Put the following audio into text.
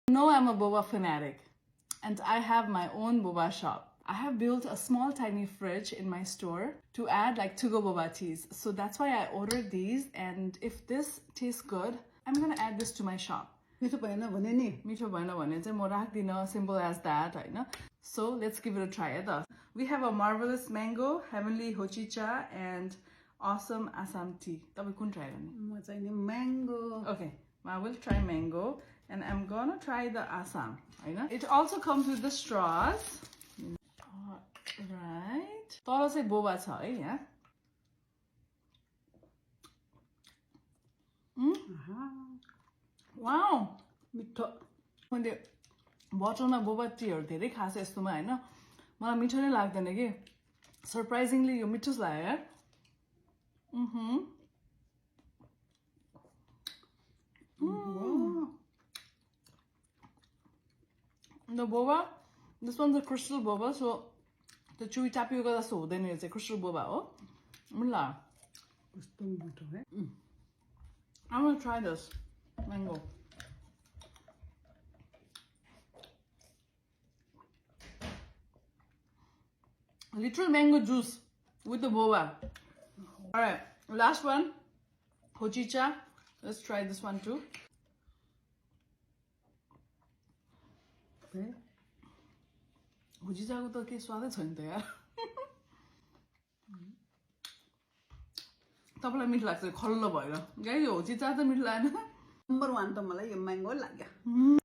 You know I'm a boba fanatic and I have my own boba shop. I have built a small tiny fridge in my store to add like to-go boba teas. So that's why I ordered these, and if this tastes good, I'm gonna add this to my shop. Mito bhaina bhane chai ma rakdina, simple as that, Hahn. So let's give it a try. We have a marvelous mango, heavenly hojicha, and awesome Assam tea. Tapai kun try गर्ने? म चाहिँ नि mango. Okay, I will try mango and I'm gonna try the Assam. It also comes with the straws. Right. तल चाहिँ Boba छ है यहाँ. Wow. मिठो. मैले बोतलमा बोबा टीहरु धेरै खास यस्तोमा हैन. मलाई मिठो नै लाग्दैन के. Surprisingly यो मिठो लाग्यो यार. The boba, this one's a crystal boba, so the chewy tapioca जस्तो हुँदैन, यो चाहिँ crystal boba हो. ल. कस्तो मिठो है. I'm gonna try this mango. Literal mango juice with the boba. Alright, last one. Hojicha. Let's try this one too. होजिचाको त के स्वादै छैन त यार. तपाईलाई मिठो लाग्छ खल्लो भएर. गाइस यो होजिचा त मिठो लागेन. नम्बर 1 त मलाई यो mango लाग्यो.